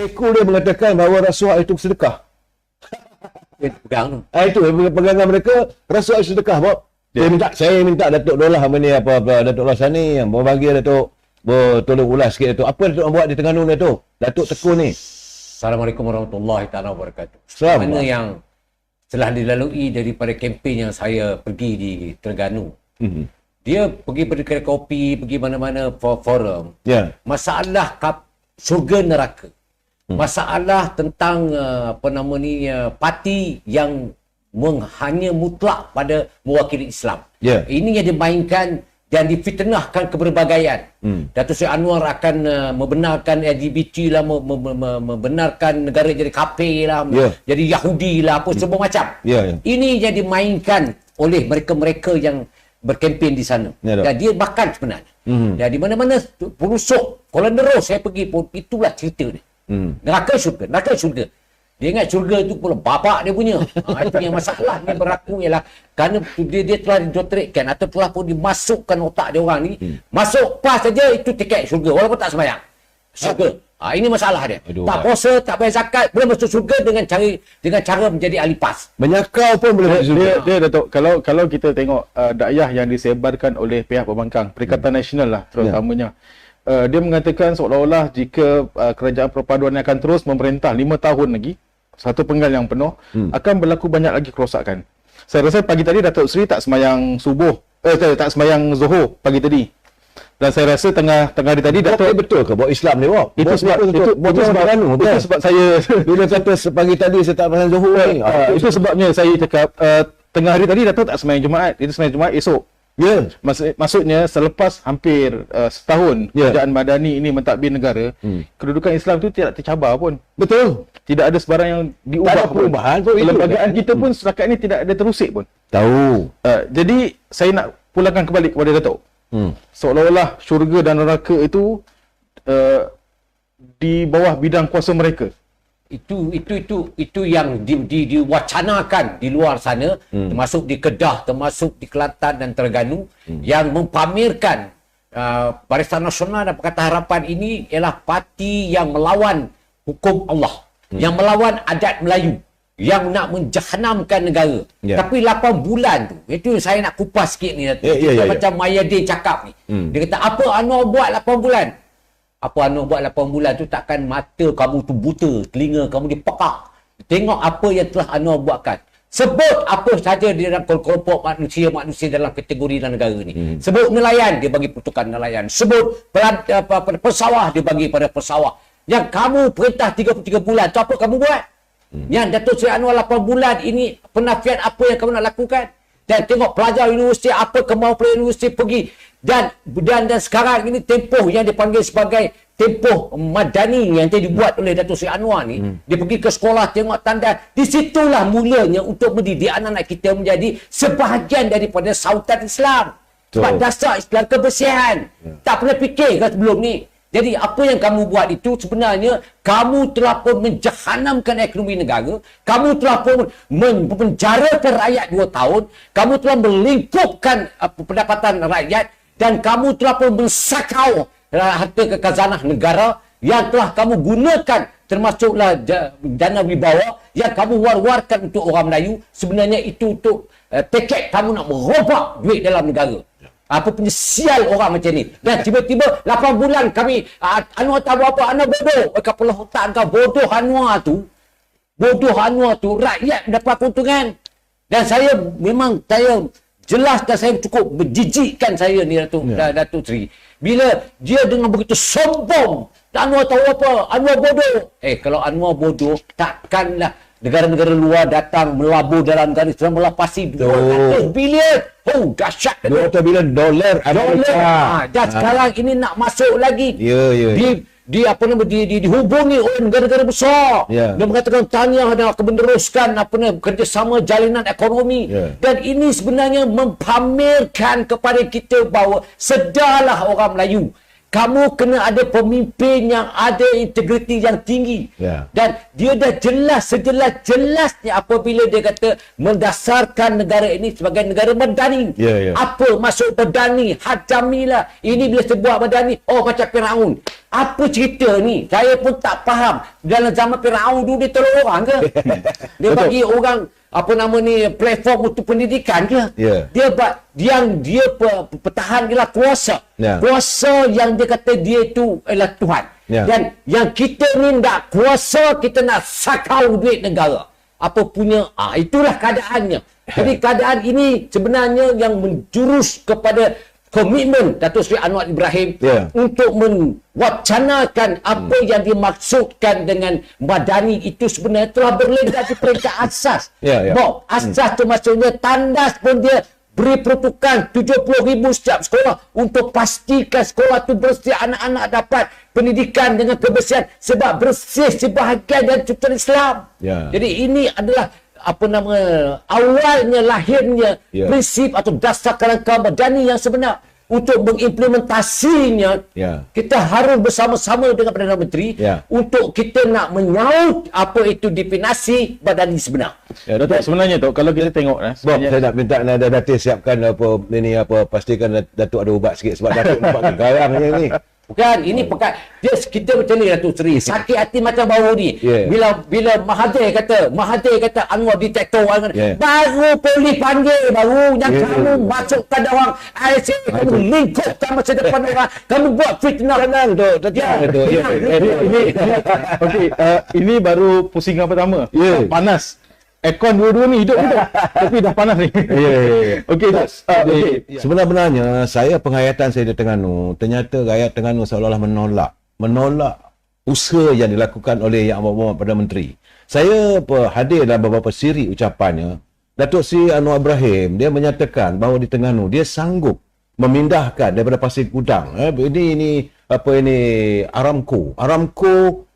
Fiqh dia mengatakan bahawa rasuah itu sedekah. Pegang tu. Itu pegangan mereka, rasuah itu sedekah. Saya minta Datuk Dolah apa Datuk Lasani yang bagi Datuk tolong ulas sikit Datuk. Apa Datuk buat di Terengganu ni Datuk? Datuk Tekun ni. Assalamualaikum warahmatullahi taala wabarakatuh. Selamat. Mana yang telah dilalui daripada kempen yang saya pergi di Terengganu. Dia pergi kedai kopi, pergi mana-mana forum. Ya. Masalah syurga neraka. Masalah tentang parti yang hanya mutlak pada mewakili Islam. Ya. Ini yang dimainkan dan difitnahkan keberbagaian. Datuk Seri Anwar akan membenarkan LGBT lah, membenarkan negara jadi kafir lah, jadi Yahudi lah, apa semua macam. Ini yang dimainkan oleh mereka-mereka yang berkempen di sana. Dan dia bakal sebenarnya. Dan di mana-mana pelusuk, Kolondero saya pergi pun, itulah cerita dia. Neraka syurga, neraka syurga. Dia ingat syurga itu pula bapak dia punya. Itu yang masalah yang berlaku ialah kerana dia telah didoktrinkan atau telah pun dimasukkan otak dia orang ni. Masuk pas saja itu tiket syurga walaupun tak sembahyang. Syurga. Ini masalah dia. Tak puasa, tak bayar zakat, boleh masuk syurga dengan cara menjadi ahli PAS. Menyakau pun boleh masuk syurga. Dia Datuk, kalau kita tengok dakwah yang disebarkan oleh pihak pembangkang, Perikatan Nasional lah terutamanya. Dia mengatakan seolah-olah jika kerajaan perpaduan akan terus memerintah 5 tahun lagi, satu penggal yang penuh, akan berlaku banyak lagi kerosakan. Saya rasa pagi tadi Datuk Seri tak semayang subuh, tak semayang zuhur pagi tadi. Dan saya rasa tengah hari tadi Datuk betul ke bawa Islam ni bawa? Itu sebab saya bila kata pagi tadi saya tak semayang zuhur ni. Itu sebabnya saya cakap tengah hari tadi Datuk tak semayang Jumaat, itu semayang Jumaat esok. Ya. Maksudnya selepas hampir setahun kerajaan madani ini mentadbir negara, kedudukan Islam itu tidak tercabar pun. Betul. Tidak ada sebarang yang diubah. Tak ada perubahan pun. Perlembagaan kita pun setakat ini tidak ada terusik pun. Tahu. Jadi saya nak pulangkan kembali kepada Datuk. Seolah-olah syurga dan neraka itu di bawah bidang kuasa mereka. Itu yang diwacanakan di luar sana, termasuk di Kedah, termasuk di Kelantan dan Terengganu, yang mempamerkan Barisan Nasional dan Pakatan Harapan ini ialah parti yang melawan hukum Allah, yang melawan adat Melayu, yang nak menjahanamkan negara. Tapi 8 bulan tu, itu saya nak kupas sikit ni. Macam Mayadin cakap ni. Dia kata, apa Anwar buat 8 bulan? Apa Anwar buat 8 bulan tu takkan mata kamu tu buta, telinga kamu dipekak. Tengok apa yang telah Anwar buatkan. Sebut apa saja di dalam kelompok manusia dalam kategori dalam negara ni. Sebut nelayan, dia bagi pertukaran nelayan. Sebut pesawah, dia bagi pada pesawah. Yang kamu perintah 33 bulan, tu apa kamu buat? Yang Datuk Seri Anwar 8 bulan ini, penafian apa yang kamu nak lakukan? Dan tengok pelajar universiti, apa kemampuan universiti pergi. Dan sekarang ini tempoh yang dipanggil sebagai tempoh madani yang dibuat oleh Datuk Seri Anwar ni. Dia pergi ke sekolah, tengok tanda. Di situlah mulanya untuk mendidik anak-anak kita menjadi sebahagian daripada sautan Islam. Sebab dasar Islam kebersihan. Tak pernah fikir kan sebelum ni. Jadi apa yang kamu buat itu sebenarnya kamu telah pun menjahanamkan ekonomi negara, kamu telah pun menjarakan rakyat 2 tahun, kamu telah melingkupkan pendapatan rakyat dan kamu telah pun mensakau harta khazanah negara yang telah kamu gunakan, termasuklah dana wibawa yang kamu war-warkan untuk orang Melayu. Sebenarnya itu untuk tiket kamu nak merobak duit dalam negara. Apa punya sial orang macam ni. Dan tiba-tiba 8 bulan kami Anwar tak buat apa, Anwar bodoh. Kepala otak kau bodoh Anwar tu. Bodoh Anwar tu, rakyat mendapat keuntungan. Dan saya memang jelas dan saya cukup menjijikkan saya ni Datuk Seri. Bila dia dengan begitu sombong, Anwar tahu apa, Anwar bodoh. Kalau Anwar bodoh, takkanlah negara-negara luar datang melabur dalam negara Islam melapasi 200 bilion. Oh, dahsyat. 200 bilion dolar Amerika. Dan sekarang ini nak masuk lagi. Dihubungi oleh negara-negara besar. Dia mengatakan tahniah dan akan meneruskan kerjasama jalinan ekonomi. Dan ini sebenarnya mempamerkan kepada kita bahawa sedarlah orang Melayu. kamu kena ada pemimpin yang ada integriti yang tinggi. Ya. Dan dia dah jelas, sejelas-jelasnya apabila dia kata mendasarkan negara ini sebagai negara medani. Ya. Apa maksud medani? Hajamilah. Ini bila sebuah medani, oh macam Firaun. Apa cerita ni? Saya pun tak faham. Dalam zaman Firaun dulu dia tolong orang ke? Dia bagi orang platform untuk pendidikan ke? Ya. Dia pertahan ialah kuasa. Ya. Kuasa yang dia kata dia itu adalah Tuhan. Ya. Dan yang kita ni nak kuasa, kita nak sakau duit negara. Apa punya, itulah keadaannya. Jadi keadaan ini sebenarnya yang menjurus kepada komitmen Datuk Seri Anwar Ibrahim untuk mewacanakan apa yang dimaksudkan dengan madani itu sebenarnya telah berlengkap di peringkat asas. Bob, asas tu maksudnya tandas pun dia beri peruntukan 70,000 setiap sekolah untuk pastikan sekolah tu bersih, anak-anak dapat pendidikan dengan kebersihan sebab bersih sebahagian dari tuntunan Islam. Jadi ini adalah awalnya lahirnya prinsip atau dasar kerangka madani yang sebenar. Untuk mengimplementasinya, kita harus bersama-sama dengan Perdana Menteri untuk kita nak menyaut apa itu definisi madani sebenar. Datuk, sebenarnya tu kalau kita tengok saya nak minta Datuk siapkan pastikan Datuk ada ubat sikit sebab Datuk nampak garang ni. Bukan, ini kita macam ni Datuk Seri. Sakit hati macam baru ni. Bila Mahathir kata Anwar diktator, baru polis panggil, baru yang kamu masukkan orang IC, kamu lingkupkan masa depan orang, kamu buat fitnah. Okey, ini baru pusingan pertama. Panas. Aircon dua-dua ni hidup kita. Tapi dah panas ni. Okey, sebenarnya saya penghayatan saya di Terengganu, ternyata rakyat Terengganu seolah-olah menolak usaha yang dilakukan oleh Yang Amat Perdana Menteri. Saya hadir dalam beberapa siri ucapannya. Datuk Seri Anwar Ibrahim dia menyatakan bahawa di Terengganu dia sanggup memindahkan daripada Pasir Gudang. Ini Aramco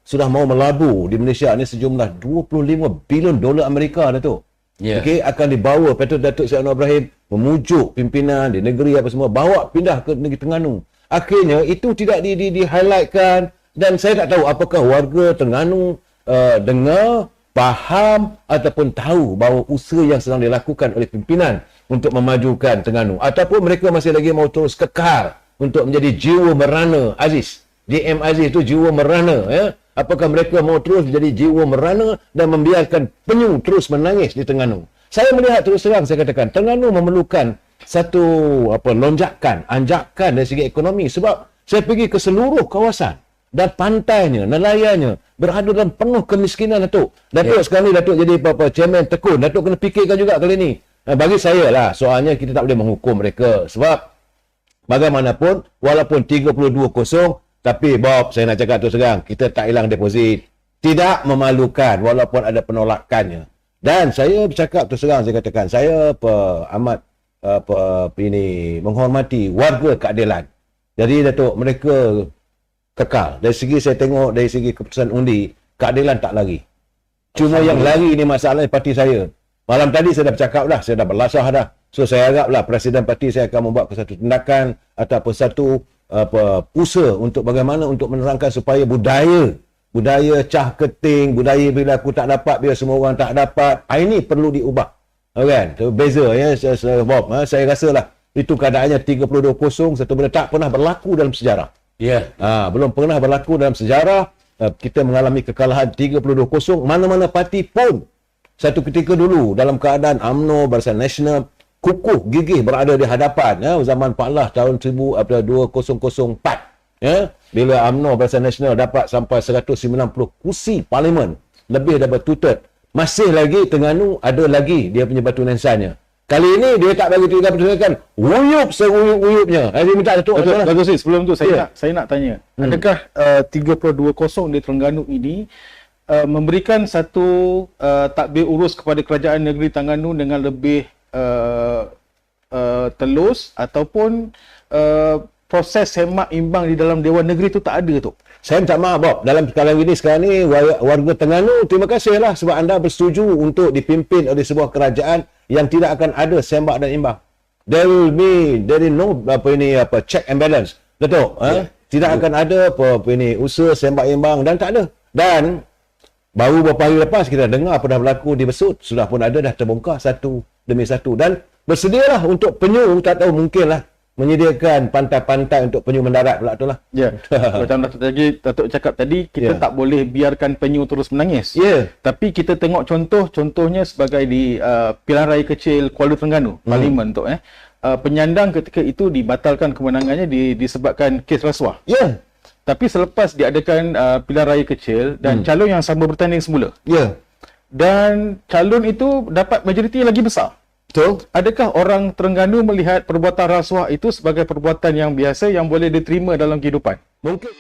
sudah mau melabur di Malaysia ni sejumlah 25 bilion dolar Amerika dah tu. Okey, akan dibawa Datuk Seri Anwar Ibrahim memujuk pimpinan di negeri apa semua, bawa pindah ke negeri Terengganu. Akhirnya itu tidak di-highlightkan dan saya tak tahu apakah warga Terengganu dengar, faham ataupun tahu bahawa usaha yang sedang dilakukan oleh pimpinan untuk memajukan Terengganu ataupun mereka masih lagi mau terus kekal untuk menjadi jiwa merana Aziz. JM Aziz itu jiwa merana, Apakah mereka mau terus menjadi jiwa merana dan membiarkan penyu terus menangis di Terengganu? Saya melihat terus terang, saya katakan Terengganu memerlukan satu lonjakan, anjakan dari segi ekonomi sebab saya pergi ke seluruh kawasan dan pantainya, nelayannya berada dalam penuh kemiskinan Datuk. Datuk sekarang ni Datuk jadi chairman tekun, Datuk kena fikirkan juga kali ni. Bagi saya lah, soalnya kita tak boleh menghukum mereka sebab bagaimanapun walaupun 32-0 tapi Bob, saya nak cakap terus terang, kita tak hilang deposit. Tidak memalukan walaupun ada penolakannya. Dan saya bercakap terus terang, saya katakan, saya amat menghormati warga keadilan. Jadi Datuk, mereka kekal. Dari segi saya tengok, dari segi keputusan undi, keadilan tak lari. Cuma yang lari ini masalahnya parti saya. Malam tadi saya dah bercakap dah, saya dah berlasah dah. So saya haraplah Presiden parti saya akan membuat satu tindakan ataupun satu usaha untuk bagaimana untuk menerangkan supaya budaya cah keting, budaya bila aku tak dapat, biar semua orang tak dapat, ini perlu diubah. Kan? Beza ya, Bob. Saya rasalah itu keadaannya 32-0, satu benda tak pernah berlaku dalam sejarah. Belum pernah berlaku dalam sejarah. Kita mengalami kekalahan 32-0, mana-mana parti pun satu ketika dulu dalam keadaan UMNO, Barisan Nasional kukuh gigih berada di hadapan zaman Pak Lah tahun 2004 bila UMNO Barisan Nasional dapat sampai 190 kursi parlimen, lebih daripada two-third. Masih lagi Terengganu ada lagi dia punya batu nisannya. Kali ini dia tak bagi tinggal pertunjukan, wuyup seuyup-uyupnya. Saya minta Datuk Sri, sebelum tu saya nak tanya, adakah 32-0 di Terengganu ini memberikan satu tadbir urus kepada kerajaan negeri Terengganu dengan lebih telus ataupun proses semak imbang di dalam Dewan Negeri tu tak ada tu? Saya minta maaf Bob, dalam sekarang ni warga Terengganu, terima kasihlah sebab anda bersetuju untuk dipimpin oleh sebuah kerajaan yang tidak akan ada sembak dan imbang. There is no check and balance. Datuk, Tidak akan ada apa ini usaha sembang-imbang dan tak ada. Dan baru beberapa hari lepas kita dengar apa dah berlaku di Besut, sudah pun ada dah terbongkar satu demi satu dan bersedialah untuk penyu, tak tahu mungkinlah menyediakan pantai-pantai untuk penyu mendarat pula tu lah. Ya. Macam Datuk cakap tadi, kita tak boleh biarkan penyu terus menangis. Ya. Tapi kita tengok contohnya sebagai di pilihan raya kecil Kuala Terengganu, Parlimen tu penyandang ketika itu dibatalkan kemenangannya disebabkan kes rasuah. Ya. Tapi selepas diadakan pilihan raya kecil dan calon yang sama bertanding semula. Ya. Dan calon itu dapat majoriti yang lagi besar. Betul. Adakah orang Terengganu melihat perbuatan rasuah itu sebagai perbuatan yang biasa yang boleh diterima dalam kehidupan? Mungkin